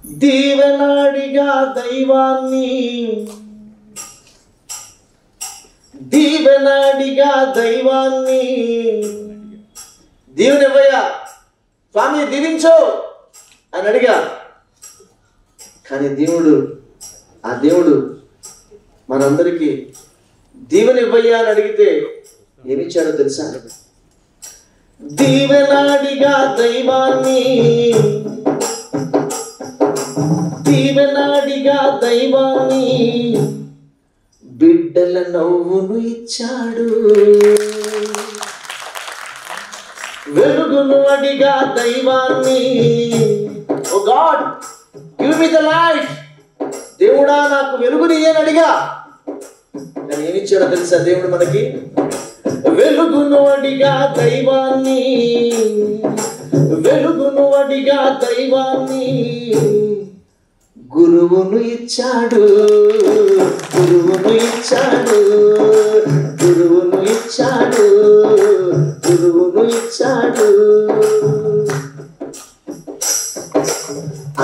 దీవెనాడిగా దైవాన్ని, దీవెనాడిగా దైవాన్ని. దీవెనివ్వయ్యా స్వామి, దీవించు అని అడిగా. కానీ ఆ దేవుడు మనందరికీ దీవెనివ్వయ్యా అని అడిగితే ఏమిచ్చాడో తెలుసా? దీవెనాడిగా దైవాన్ని, దీవెనాడిగా దైవాన్ని, బిడ్డల నవ్వును ఇచ్చాడు. వెలుగును అడిగా దైవాన్ని, oh God give me the light, దేవుడా నాకు వెలుగుని అని అడిగా. కానీ ఏమిచ్చాడో తెలుసా దేవుడు మనకి? వెలుగును అడిగా దైవాన్ని, వెలుగును అడిగా దైవాన్ని, గురువును ఇచ్చాడు, గురువును ఇచ్చాడు, గురువును ఇచ్చాడు, గురువును ఇచ్చాడు.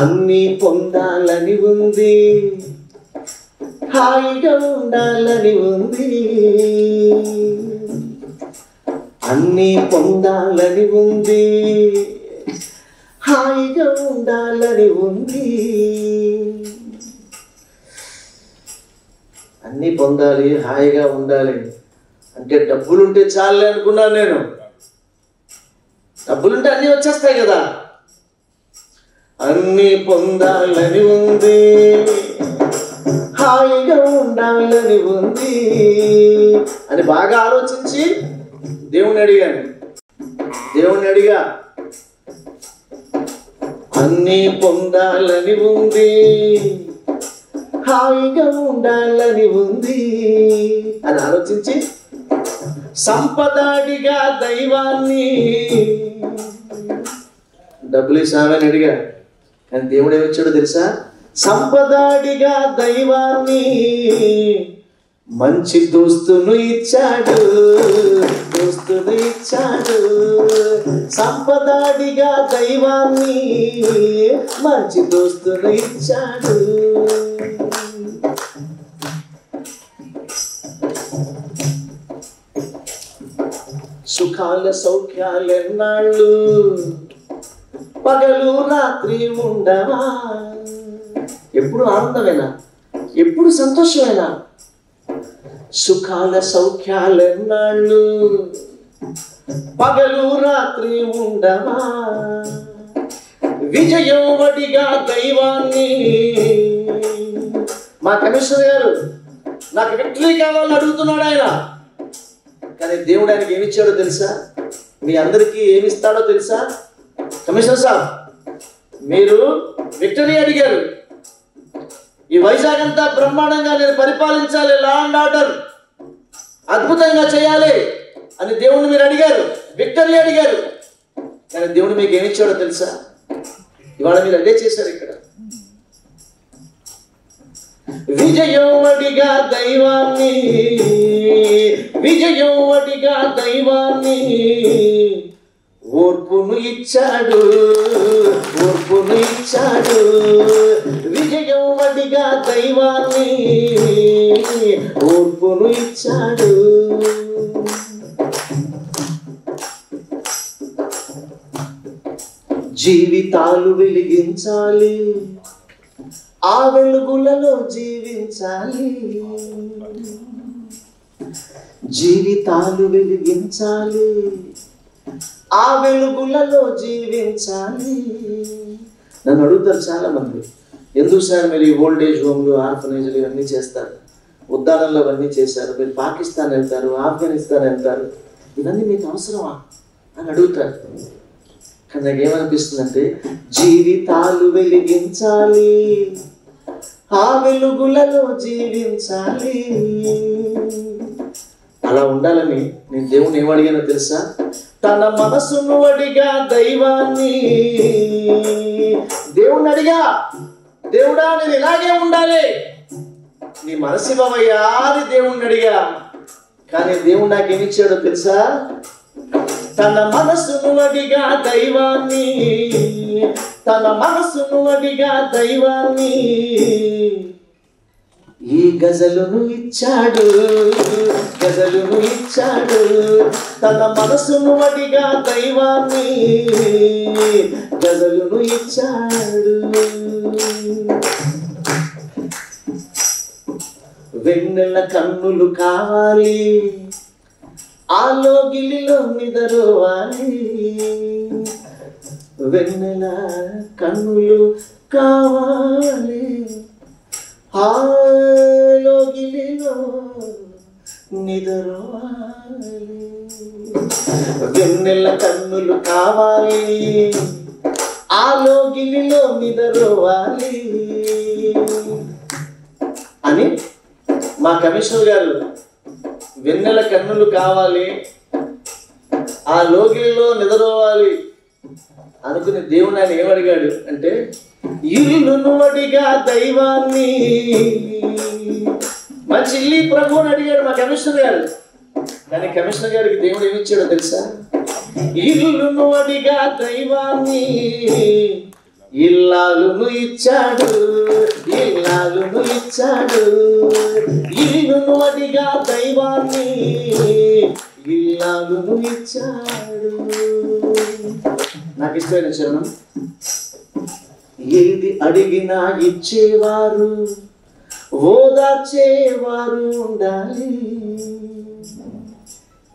అన్నీ పొందాలని ఉంది, హాయిగా ఉండాలని ఉంది. అన్నీ పొందాలని ఉంది, హాయిగా ఉండాలని ఉంది. అన్నీ పొందాలి, హాయిగా ఉండాలి అంటే డబ్బులుంటే చాలే అనుకున్నాను నేను. డబ్బులుంటే అన్నీ వచ్చేస్తాయి కదా. అన్నీ పొందాలని ఉంది, హాయిగా ఉండాలని ఉంది అని బాగా ఆలోచించి దేవుణ్ణి అడిగా. అన్నీ పొందాలని ఉంది, హాయిగా ఉండాలని ఉంది అని ఆలోచించి సంపదాడిగా దైవాన్ని, డబ్బులు ఇస్తామని అడిగా. కానీ దేవుడు ఏమిచ్చాడో తెలుసా? సంపదాడిగా దైవాన్ని, మంచి దోస్తును ఇచ్చాడు, దోస్తును ఇచ్చాడు. సంపదాడిగా దైవాన్ని, మంచి దోస్తును ఇచ్చాడు. సుఖాల సౌఖ్యాలెన్నాళ్ళు, పగలు రాత్రి ఉండవా? ఎప్పుడు ఆనందమేనా? ఎప్పుడు సంతోషమేనా? సుఖాల సౌఖ్యాలెన్నాళ్ళు, పగలు రాత్రి ఉండవా? విజయం వడిగా దైవాన్ని. మా కమిషనర్ గారు నాకు విక్టరీ కావాలని అడుగుతున్నాడు ఆయన. కానీ దేవుడు ఆయనకి ఏమిచ్చాడో తెలుసా? మీ అందరికీ ఏమిస్తాడో తెలుసా? కమిషనర్ సాబ్, మీరు విక్టరీ అడిగారు, ఈ వైజాగ్ అంతా బ్రహ్మాండంగా నేను పరిపాలించాలి, లా అండ్ ఆర్డర్ అద్భుతంగా చేయాలి అని దేవుణ్ణి మీరు అడిగారు, విక్టరీ అడిగారు. కానీ దేవుడు మీకు ఏమిచ్చాడో తెలుసా? ఇవాళ మీరు అదే చేశారు. ఇక్కడ విజయం అడిగా దైవాన్ని, విజయం అడిగా దైవాన్ని, ఓర్పును ఇచ్చాడు, ఓర్పును ఇచ్చాడు. విజయం అడిగా దైవాన్ని, ఓర్పును ఇచ్చాడు. జీవితాలు వెలిగించాలి, ఆ వెలుగులలో జీవించాలి. జీవితాలు వెలిగించాలి, ఆ వెలుగులలో జీవించాలి. నన్ను అడుగుతారు చాలా మంది, ఎందుకు సార్ మీరు ఈ ఓల్డేజ్ హోమ్లు, ఆర్ఫనేజ్లు ఇవన్నీ చేస్తారు, ఉద్దానంలో అవన్నీ చేశారు, మీరు పాకిస్తాన్ వెళ్తారు, ఆఫ్ఘనిస్తాన్ వెళ్తారు, ఇవన్నీ మీకు అవసరమా అని అడుగుతారు. కానీ నాకు ఏమనిపిస్తుందంటే, జీవితాలు వెలిగించాలి, ఆ వెలుగులలో జీవించాలి. అలా ఉండాలని నేను దేవుని ఏమడిగానో తెలుసా? తన మనసును అడిగా దైవాన్ని. దేవుణ్ణి అడిగా, దేవుడా నేను ఇలాగే ఉండాలి, నీ మనసు ఇవ్వవయ్యా అని దేవుణ్ణి అడిగా. కానీ దేవుడు నాకు ఏమిచ్చాడో తెలుసా? తన మనసును అడిగా దైవాన్ని, తన మనసును అడిగా దైవాన్ని ఈ గజలును ఇచ్చాడు, గజలును ఇచ్చాడు. తన మనసును అడిగా దైవాన్ని గజలును ఇచ్చాడు. వెన్నెల కన్నులు కావాలి, ఆలోగిలిలో నిదరోవాలి. వెన్నెల కన్నులు కావాలి, ఆలోగిలిలో నిదరోవాలి. వెన్నెల కన్నులు కావాలి, ఆలోగిలిలో నిదరోవాలి అని మా కమిషనర్ గారు వెన్నెల కన్నులు కావాలి, ఆ లోగిలిలో నిద్రపోవాలి అనుకుని దేవుడు ఆయన ఏమడిగాడు అంటే ఇల్లును అడిగా దైవాన్ని. మంచి ఇల్లు ప్రభువుని అడిగాడు మా కమిషనర్ గారు. కానీ కమిషనర్ గారికి దేవుడు ఏమిచ్చాడో తెలుసా? ఇల్లును అడిగా దైవాన్ని ఇల్లాలును ఇచ్చాడు, ఇల్లాలును ఇచ్చాడు. ఇల్లును అడిగా దైవాన్ని ఇల్లాలును ఇచ్చాడు. నాకు ఇష్టమైన చరణం, ఏది అడిగినా ఇచ్చేవారు, ఓదార్చేవారు ఉండాలి.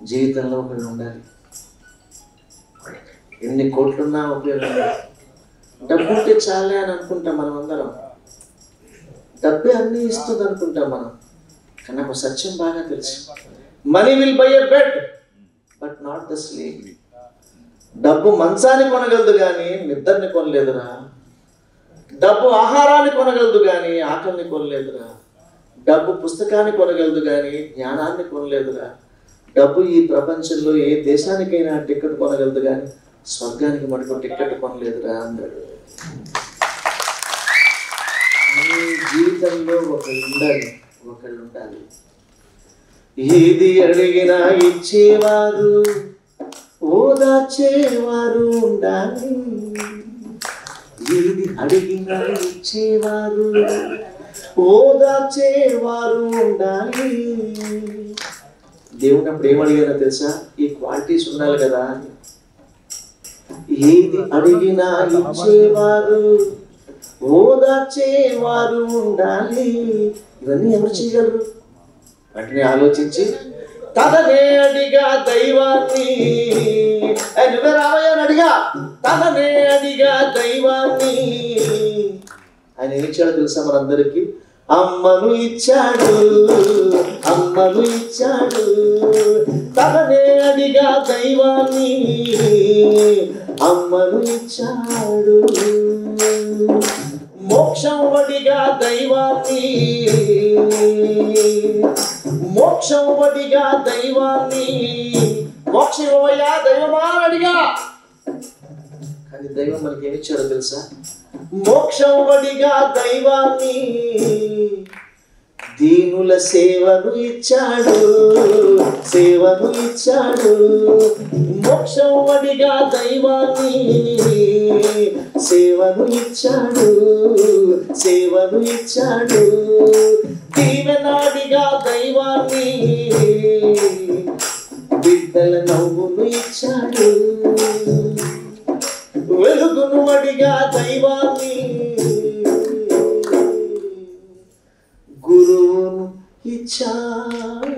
జీవితంలో ఒకరు ఉండాలి. ఎన్ని కోట్లున్నా ఉపయోగం, డబ్బు ఉంటే చాలే అని అనుకుంటాం మనం అందరం. డబ్బే అన్ని ఇస్తుంది అనుకుంటాం మనం. కానీ నాకు సత్యం బాగా తెలుసు, money will buy a bed but not the sleep. డబ్బు మంచాన్ని కొనగలదు కానీ నిద్రని కొనలేదురా. డబ్బు ఆహారాన్ని కొనగలదు కానీ ఆకలిని కొనలేదురా. డబ్బు పుస్తకాన్ని కొనగలదు కానీ జ్ఞానాన్ని కొనలేదురా. డబ్బు ఈ ప్రపంచంలో ఏ దేశానికైనా టికెట్ కొనగలదు కానీ స్వర్గానికి మటుకు టికెట్ కొనలేదురా అన్నాడు. నీ జీవితంలో ఒకళ్ళు ఉండాలి, ఒకళ్ళు ఉండాలి. ఏది అడిగినా ఇచ్చేవారు, ఓదార్చేవారు ఉండాలి. ఏది అడిగినా ఇచ్చేవారు, ఓదార్చేవారు ఉండాలి. దేవుని అప్పుడు ఏమడిగానో తెలుసా? ఈ క్వాలిటీస్ ఉండాలి కదా. ఏది అడిగినా ఇచ్చేవారు, ఓదార్చేవారు ఉండాలి. ఇవన్నీ ఎవరు చేయగలరు? వాటిని ఆలోచించి తననే అడిగా దైవాన్ని, నువ్వే రావయ్యని అడిగా, తననే అడిగా దైవాన్ని. ఆయన ఏమి ఇచ్చాడో తెలుసా మనందరికీ? అమ్మను ఇచ్చాడు, అమ్మను ఇచ్చాడు. తననే అడిగా దైవాన్ని, అమ్మను ఇచ్చాడు. మోక్షం అడిగా దైవాన్ని, మోక్షం అడిగా దైవాన్ని. మోక్షం ఇవ్వయ్యా దైవమా అడిగా, కానీ దైవం మనకి ఏమి ఇచ్చాడో తెలుసా? మోక్షం అడిగా దైవాన్ని, దీనుల సేవను ఇచ్చాడు, సేవను ఇచ్చాడు. మోక్షం అడిగా దైవాన్ని, సేవను ఇచ్చాడు, సేవను ఇచ్చాడు. దీవెనాడిగా దైవాన్ని, బిడ్డల నవ్వును ఇచ్చాడు. వెలుగును అడిగా దైవాన్ని, గురువును ఇచ్చాడు.